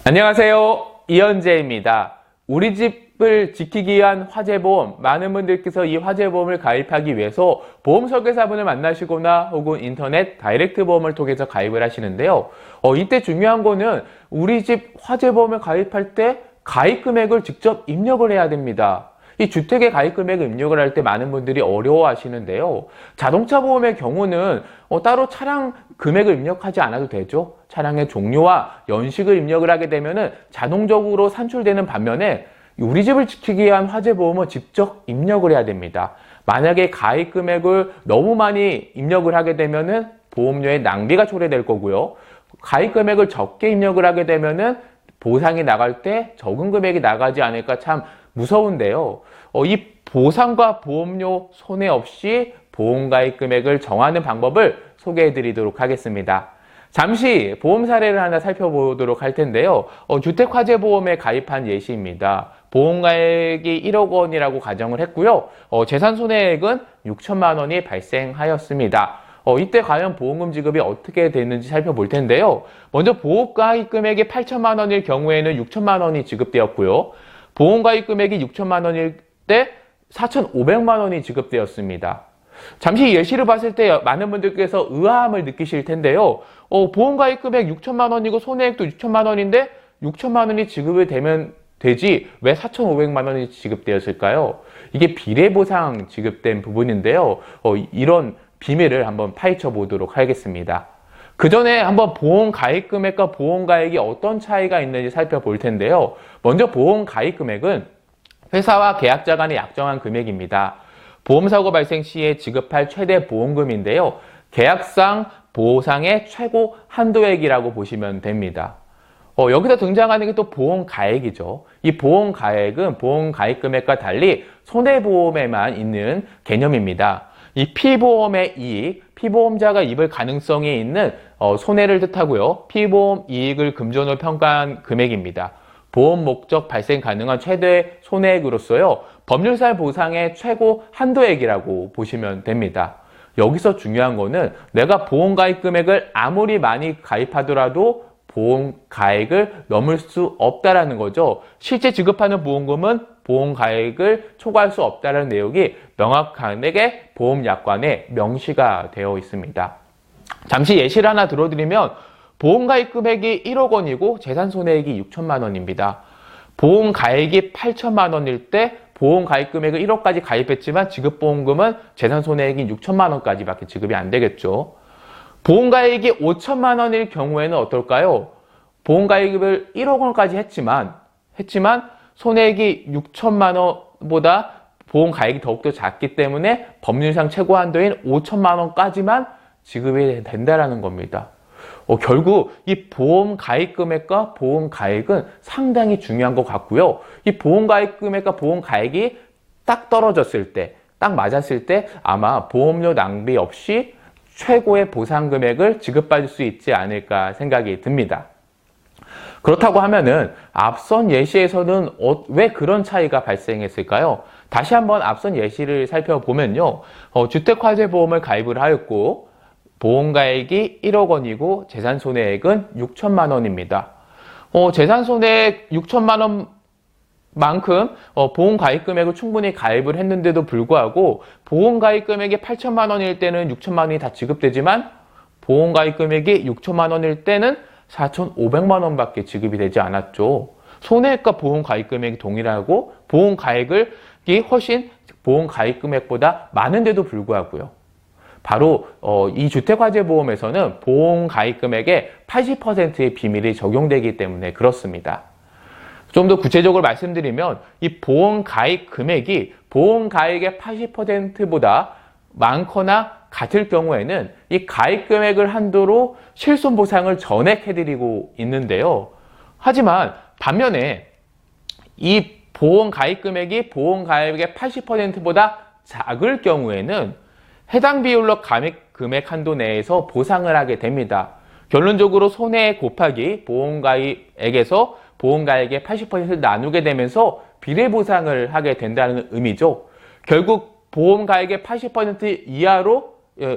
안녕하세요. 이현재입니다. 우리 집을 지키기 위한 화재보험, 많은 분들께서 이 화재보험을 가입하기 위해서 보험설계사분을 만나시거나 혹은 인터넷 다이렉트 보험을 통해서 가입을 하시는데요. 이때 중요한 거는 우리 집 화재보험을 가입할 때 가입 금액을 직접 입력을 해야 됩니다. 이 주택의 가입 금액을 입력을 할 때 많은 분들이 어려워하시는데요. 자동차 보험의 경우는 따로 차량 금액을 입력하지 않아도 되죠. 차량의 종류와 연식을 입력을 하게 되면 자동적으로 산출되는 반면에 우리 집을 지키기 위한 화재보험은 직접 입력을 해야 됩니다. 만약에 가입 금액을 너무 많이 입력을 하게 되면 보험료의 낭비가 초래될 거고요. 가입 금액을 적게 입력을 하게 되면 보상이 나갈 때 적은 금액이 나가지 않을까 참 무서운데요. 이 보상과 보험료 손해 없이 보험가입 금액을 정하는 방법을 소개해 드리도록 하겠습니다. 잠시 보험 사례를 하나 살펴보도록 할 텐데요. 주택화재보험에 가입한 예시입니다. 보험가액이 1억 원이라고 가정을 했고요. 재산 손해액은 6천만 원이 발생하였습니다. 이때 과연 보험금 지급이 어떻게 됐는지 살펴볼 텐데요. 먼저 보험가입 금액이 8천만 원일 경우에는 6천만 원이 지급되었고요. 보험가입 금액이 6천만 원일 때 4,500만 원이 지급되었습니다. 잠시 예시를 봤을 때 많은 분들께서 의아함을 느끼실 텐데요. 보험가입 금액 6천만 원이고 손해액도 6천만 원인데 6천만 원이 지급이 되면 되지 왜 4,500만 원이 지급되었을까요? 이게 비례보상 지급된 부분인데요. 이런 비밀을 한번 파헤쳐 보도록 하겠습니다. 그 전에 한번 보험 가입 금액과 보험 가액이 어떤 차이가 있는지 살펴볼 텐데요. 먼저 보험 가입 금액은 회사와 계약자 간의 약정한 금액입니다. 보험사고 발생 시에 지급할 최대 보험금인데요. 계약상 보상의 최고 한도액이라고 보시면 됩니다. 여기서 등장하는 게 또 보험 가액이죠. 이 보험 가액은 보험 가입 금액과 달리 손해보험에만 있는 개념입니다. 이 피보험의 이익, 피보험자가 입을 가능성이 있는 손해를 뜻하고요. 피보험 이익을 금전으로 평가한 금액입니다. 보험 목적 발생 가능한 최대 손해액으로서요. 법률상 보상의 최고 한도액이라고 보시면 됩니다. 여기서 중요한 거는 내가 보험 가입 금액을 아무리 많이 가입하더라도 보험 가액을 넘을 수 없다라는 거죠. 실제 지급하는 보험금은 보험 가액을 초과할 수 없다는 내용이 명확하게 보험약관에 명시가 되어 있습니다. 잠시 예시를 하나 들어드리면 보험 가입 금액이 1억 원이고 재산 손해액이 6천만 원입니다. 보험 가액이 8천만 원일 때 보험 가입 금액을 1억까지 가입했지만 지급보험금은 재산 손해액이 6천만 원까지밖에 지급이 안 되겠죠. 보험 가입이 5천만 원일 경우에는 어떨까요? 보험 가입을 1억 원까지 했지만 손해액이 6천만 원보다 보험 가입이 더욱더 작기 때문에 법률상 최고 한도인 5천만 원까지만 지급이 된다는 겁니다. 결국 이 보험 가입 금액과 보험 가액은 상당히 중요한 것 같고요. 이 보험 가입 금액과 보험 가액이 딱 떨어졌을 때, 딱 맞았을 때 아마 보험료 낭비 없이 최고의 보상 금액을 지급받을 수 있지 않을까 생각이 듭니다. 그렇다고 하면은 앞선 예시에서는 왜 그런 차이가 발생했을까요? 다시 한번 앞선 예시를 살펴보면요. 주택화재보험을 가입을 하였고 보험가액이 1억 원이고 재산손해액은 6천만 원입니다. 재산손해액 6천만 원만큼 보험가입 금액을 충분히 가입을 했는데도 불구하고 보험가입 금액이 8천만 원일 때는 6천만 원이 다 지급되지만 보험가입 금액이 6천만 원일 때는 4,500만 원밖에 지급이 되지 않았죠. 손해액과 보험가입 금액이 동일하고 보험가액이 훨씬 보험가입 금액보다 많은데도 불구하고요. 바로 이 주택화재보험에서는 보험 가입 금액의 80%의 비밀이 적용되기 때문에 그렇습니다. 좀 더 구체적으로 말씀드리면 이 보험 가입 금액이 보험 가입의 80%보다 많거나 같을 경우에는 이 가입 금액을 한도로 실손 보상을 전액해드리고 있는데요. 하지만 반면에 이 보험 가입 금액이 보험 가입의 80%보다 작을 경우에는 해당 비율로 가입 금액 한도 내에서 보상을 하게 됩니다. 결론적으로 손해 곱하기 보험가입액에서 보험가액의 80%를 나누게 되면서 비례보상을 하게 된다는 의미죠. 결국 보험가액의 80%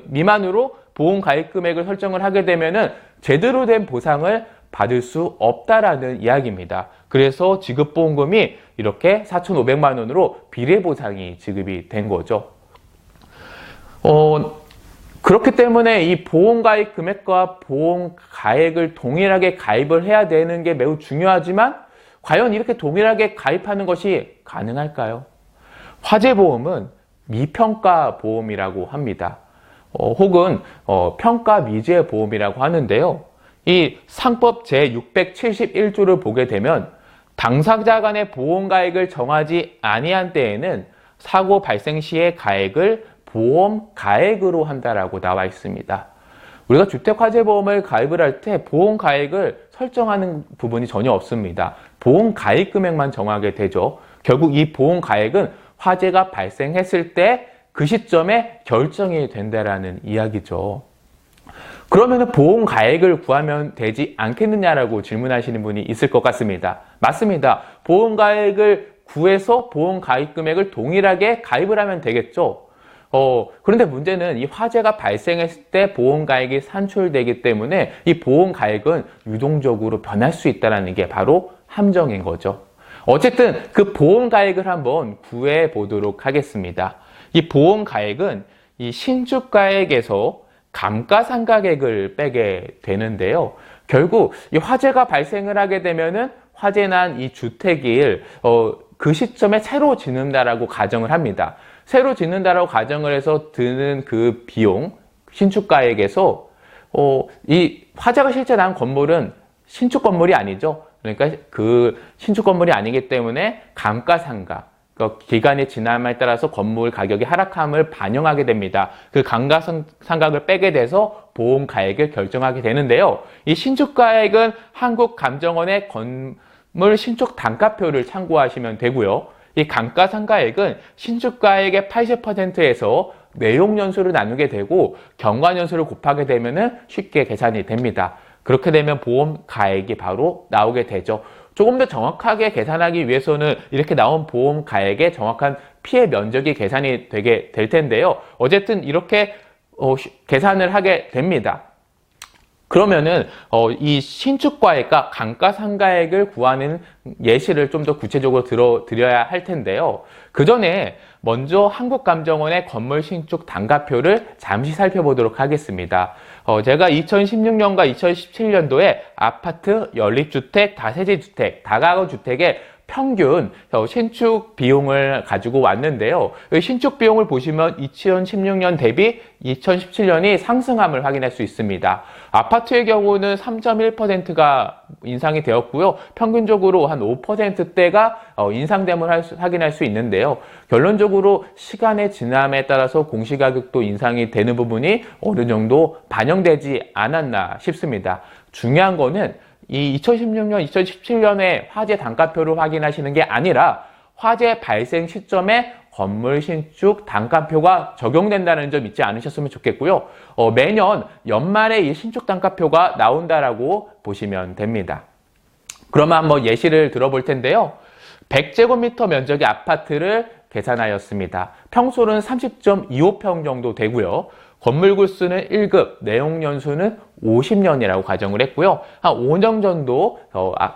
미만으로 보험가입 금액을 설정을 하게 되면 제대로 된 보상을 받을 수 없다라는 이야기입니다. 그래서 지급보험금이 이렇게 4,500만 원으로 비례보상이 지급이 된 거죠. 그렇기 때문에 이 보험가입 금액과 보험가액을 동일하게 가입을 해야 되는 게 매우 중요하지만 과연 이렇게 동일하게 가입하는 것이 가능할까요? 화재보험은 미평가 보험이라고 합니다. 혹은 평가 미제 보험이라고 하는데요. 이 상법 제671조를 보게 되면 당사자 간의 보험가액을 정하지 아니한 때에는 사고 발생 시의 가액을 보험가액으로 한다라고 나와 있습니다. 우리가 주택화재보험을 가입을 할 때 보험가액을 설정하는 부분이 전혀 없습니다. 보험가입 금액만 정하게 되죠. 결국 이 보험가액은 화재가 발생했을 때 그 시점에 결정이 된다라는 이야기죠. 그러면 보험가액을 구하면 되지 않겠느냐라고 질문하시는 분이 있을 것 같습니다. 맞습니다. 보험가액을 구해서 보험가입 금액을 동일하게 가입을 하면 되겠죠. 그런데 문제는 이 화재가 발생했을 때 보험가액이 산출되기 때문에 이 보험가액은 유동적으로 변할 수 있다는 게 바로 함정인 거죠. 어쨌든 그 보험가액을 한번 구해 보도록 하겠습니다. 이 보험가액은 이 신축가액에서 감가상각액을 빼게 되는데요. 결국 이 화재가 발생을 하게 되면은 화재 난 이 주택을 그 시점에 새로 짓는다라고 가정을 합니다. 새로 짓는다라고 가정을 해서 드는 그 비용, 신축가액에서 이 화재가 실제 난 건물은 신축 건물이 아니죠. 그러니까 그 신축 건물이 아니기 때문에 감가상각, 그러니까 기간이 지남에 따라서 건물 가격이 하락함을 반영하게 됩니다. 그 감가상각을 빼게 돼서 보험가액을 결정하게 되는데요. 이 신축가액은 한국감정원의 건물 신축 단가표를 참고하시면 되고요. 이 감가상각액은 신축가액의 80%에서 내용연수를 나누게 되고 경과연수를 곱하게 되면 쉽게 계산이 됩니다. 그렇게 되면 보험가액이 바로 나오게 되죠. 조금 더 정확하게 계산하기 위해서는 이렇게 나온 보험가액의 정확한 피해 면적이 계산이 되게 될 텐데요. 어쨌든 이렇게 계산을 하게 됩니다. 그러면은 이 신축가액과 감가상각액을 구하는 예시를 좀 더 구체적으로 드려야 할 텐데요. 그 전에 먼저 한국감정원의 건물 신축 단가표를 잠시 살펴보도록 하겠습니다. 제가 2016년과 2017년도에 아파트, 연립주택, 다세대 주택, 다가구 주택의 평균 신축 비용을 가지고 왔는데요. 신축 비용을 보시면 2016년 대비 2017년이 상승함을 확인할 수 있습니다. 아파트의 경우는 3.1%가 인상이 되었고요. 평균적으로 한 5%대가 인상됨을 확인할 수 있는데요. 결론적으로 시간의 지남에 따라서 공시가격도 인상이 되는 부분이 어느 정도 반영되지 않았나 싶습니다. 중요한 거는 이 2016년, 2017년에 화재 단가표를 확인하시는 게 아니라 화재 발생 시점에 건물 신축 단가표가 적용된다는 점 잊지 않으셨으면 좋겠고요. 매년 연말에 이 신축 단가표가 나온다라고 보시면 됩니다. 그러면 한번 예시를 들어볼 텐데요. 100제곱미터 면적의 아파트를 계산하였습니다. 평수는 30.25평 정도 되고요. 건물 구수는 1급, 내용연수는 50년이라고 가정을 했고요. 한 5년 정도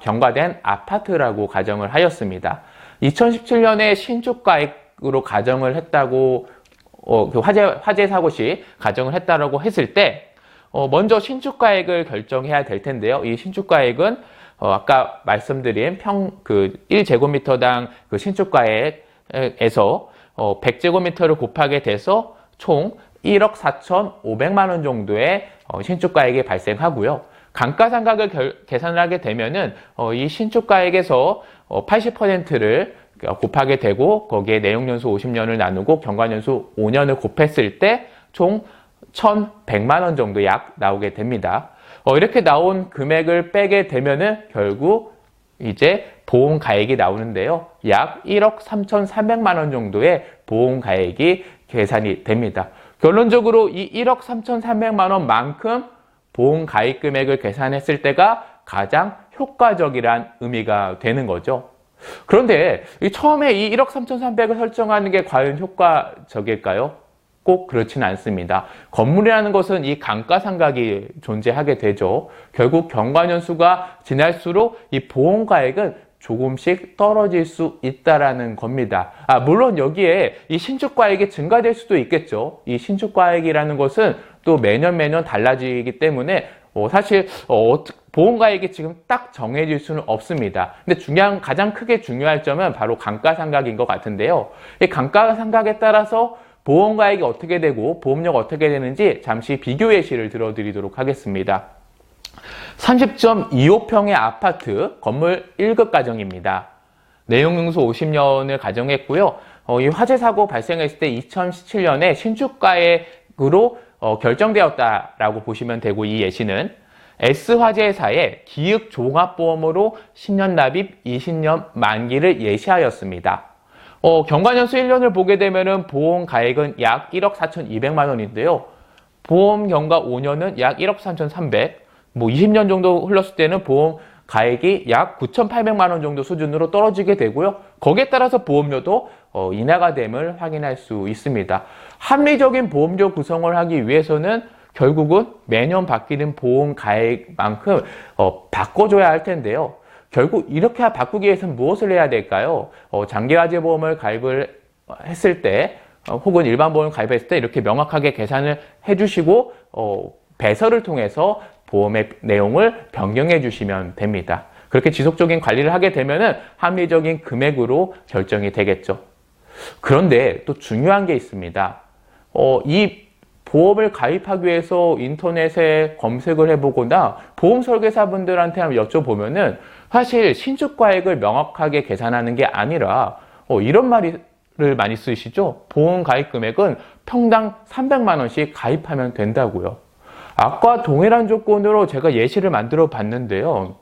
경과된 아파트라고 가정을 하였습니다. 2017년에 신축가액으로 가정을 했다고, 그 화재 사고 시 가정을 했다라고 했을 때, 먼저 신축가액을 결정해야 될 텐데요. 이 신축가액은, 아까 말씀드린 1제곱미터당 그 신축가액에서 100제곱미터를 곱하게 돼서 총 1억 4,500만 원 정도의 신축가액이 발생하고요. 감가상각을 계산을 하게 되면은 이 신축가액에서 80%를 곱하게 되고 거기에 내용연수 50년을 나누고 경과연수 5년을 곱했을 때 총 1,100만 원 정도 약 나오게 됩니다. 이렇게 나온 금액을 빼게 되면은 결국 이제 보험가액이 나오는데요. 약 1억 3,300만 원 정도의 보험가액이 계산이 됩니다. 결론적으로 이 1억 3,300만 원만큼 보험가입 금액을 계산했을 때가 가장 효과적이란 의미가 되는 거죠. 그런데 처음에 이 1억 3,300을 설정하는 게 과연 효과적일까요? 꼭 그렇지는 않습니다. 건물이라는 것은 이 감가상각이 존재하게 되죠. 결국 경과년수가 지날수록 이 보험가액은 조금씩 떨어질 수 있다라는 겁니다. 물론 여기에 이 신축가액이 증가될 수도 있겠죠. 이 신축가액이라는 것은 또 매년 달라지기 때문에 사실 보험가액이 지금 딱 정해질 수는 없습니다. 근데 가장 크게 중요할 점은 바로 감가상각인 것 같은데요. 이 감가상각에 따라서 보험가액이 어떻게 되고 보험료가 어떻게 되는지 잠시 비교 예시를 들어드리도록 하겠습니다. 30.25평의 아파트 건물 1급 가정입니다. 내용능수 50년을 가정했고요. 이 화재 사고 발생했을 때 2017년에 신축가액으로 결정되었다라고 보시면 되고, 이 예시는 S화재사의 기획종합보험으로 10년 납입 20년 만기를 예시하였습니다. 경과년수 1년을 보게 되면은 보험 가액은 약 1억 4,200만 원인데요. 보험 경과 5년은 약 1억 3,300, 20년 정도 흘렀을 때는 보험 가액이 약 9,800만 원 정도 수준으로 떨어지게 되고요. 거기에 따라서 보험료도 인하가 됨을 확인할 수 있습니다. 합리적인 보험료 구성을 하기 위해서는 결국은 매년 바뀌는 보험 가액만큼 바꿔줘야 할 텐데요. 결국 이렇게 바꾸기 위해서는 무엇을 해야 될까요? 장기화재 보험을 가입을 했을 때 혹은 일반 보험을 가입했을 때 이렇게 명확하게 계산을 해주시고 배설을 통해서 보험의 내용을 변경해 주시면 됩니다. 그렇게 지속적인 관리를 하게 되면은 합리적인 금액으로 결정이 되겠죠. 그런데 또 중요한 게 있습니다. 이 보험을 가입하기 위해서 인터넷에 검색을 해보거나 보험 설계사분들한테 한번 여쭤보면은 사실 신축가액을 명확하게 계산하는 게 아니라 이런 말을 많이 쓰시죠. 보험 가입 금액은 평당 300만 원씩 가입하면 된다고요. 아까 동일한 조건으로 제가 예시를 만들어 봤는데요.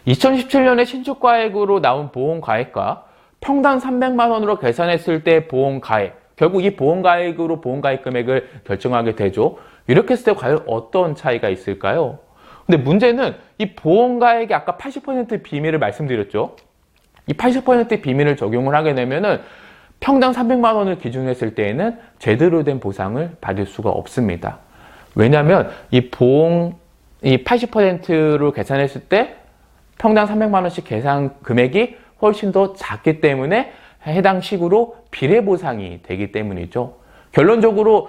2017년에 신축가액으로 나온 보험 가액과 평당 300만 원으로 계산했을 때 보험 가액, 결국 이 보험 가액으로 보험 가입 금액을 결정하게 되죠. 이렇게 했을 때 과연 어떤 차이가 있을까요? 근데 문제는 이 보험 가액이 아까 80% 비밀을 말씀드렸죠. 이 80% 비밀을 적용을 하게 되면은 평당 300만 원을 기준으로 했을 때에는 제대로 된 보상을 받을 수가 없습니다. 왜냐하면 이 보험이 80%로 계산했을 때 평당 300만 원씩 계산 금액이 훨씬 더 작기 때문에 해당 식으로 비례보상이 되기 때문이죠. 결론적으로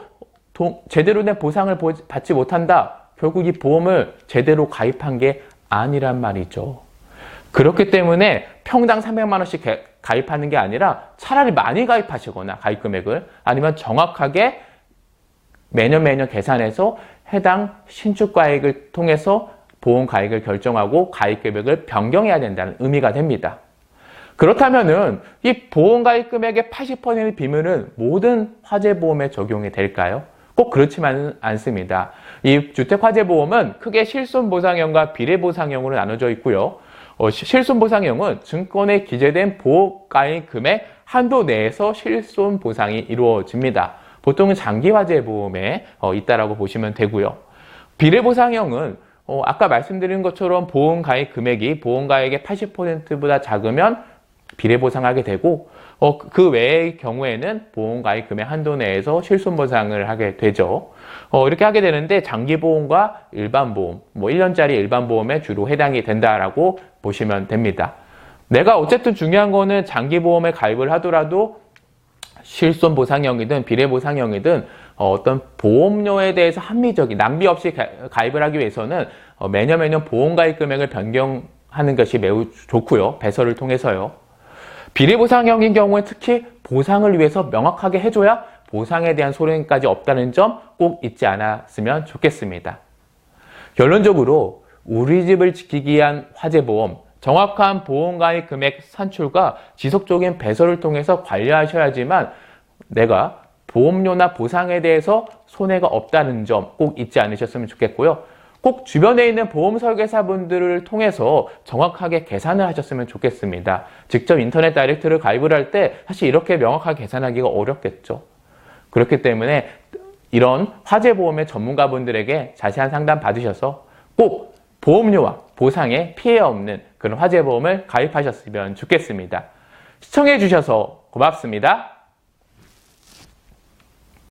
제대로 된 보상을 받지 못한다. 결국 이 보험을 제대로 가입한 게 아니란 말이죠. 그렇기 때문에 평당 300만 원씩 가입하는 게 아니라 차라리 많이 가입하시거나 가입 금액을 아니면 정확하게 매년 계산해서 해당 신축가액을 통해서 보험 가액을 결정하고 가입 금액을 변경해야 된다는 의미가 됩니다. 그렇다면은 이 보험 가입 금액의 80% 비밀은 모든 화재보험에 적용이 될까요? 꼭 그렇지만은 않습니다. 이 주택화재보험은 크게 실손보상형과 비례보상형으로 나눠져 있고요. 실손보상형은 증권에 기재된 보험 가입 금액 한도 내에서 실손보상이 이루어집니다. 보통은 장기화재보험에 있다라고 보시면 되고요. 비례보상형은 아까 말씀드린 것처럼 보험 가입 금액이 보험 가액의 80%보다 작으면 비례보상하게 되고 그 외의 경우에는 보험 가입 금액 한도 내에서 실손보상을 하게 되죠. 이렇게 하게 되는데 장기보험과 일반보험, 1년짜리 일반보험에 주로 해당이 된다라고 보시면 됩니다. 내가 어쨌든 중요한 거는 장기보험에 가입을 하더라도 실손보상형이든 비례보상형이든 어떤 보험료에 대해서 합리적인 낭비 없이 가입을 하기 위해서는 매년 보험 가입 금액을 변경하는 것이 매우 좋고요. 배설을 통해서요. 비례보상형인 경우에 특히 보상을 위해서 명확하게 해줘야 보상에 대한 소송까지 없다는 점 꼭 잊지 않았으면 좋겠습니다. 결론적으로 우리 집을 지키기 위한 화재보험, 정확한 보험 가입 금액 산출과 지속적인 배설을 통해서 관리하셔야지만 내가 보험료나 보상에 대해서 손해가 없다는 점 꼭 잊지 않으셨으면 좋겠고요. 꼭 주변에 있는 보험 설계사분들을 통해서 정확하게 계산을 하셨으면 좋겠습니다. 직접 인터넷 다이렉트를 가입을 할 때 사실 이렇게 명확하게 계산하기가 어렵겠죠. 그렇기 때문에 이런 화재보험의 전문가분들에게 자세한 상담 받으셔서 꼭 보험료와 보상에 피해 없는 그런 화재보험을 가입하셨으면 좋겠습니다. 시청해 주셔서 고맙습니다.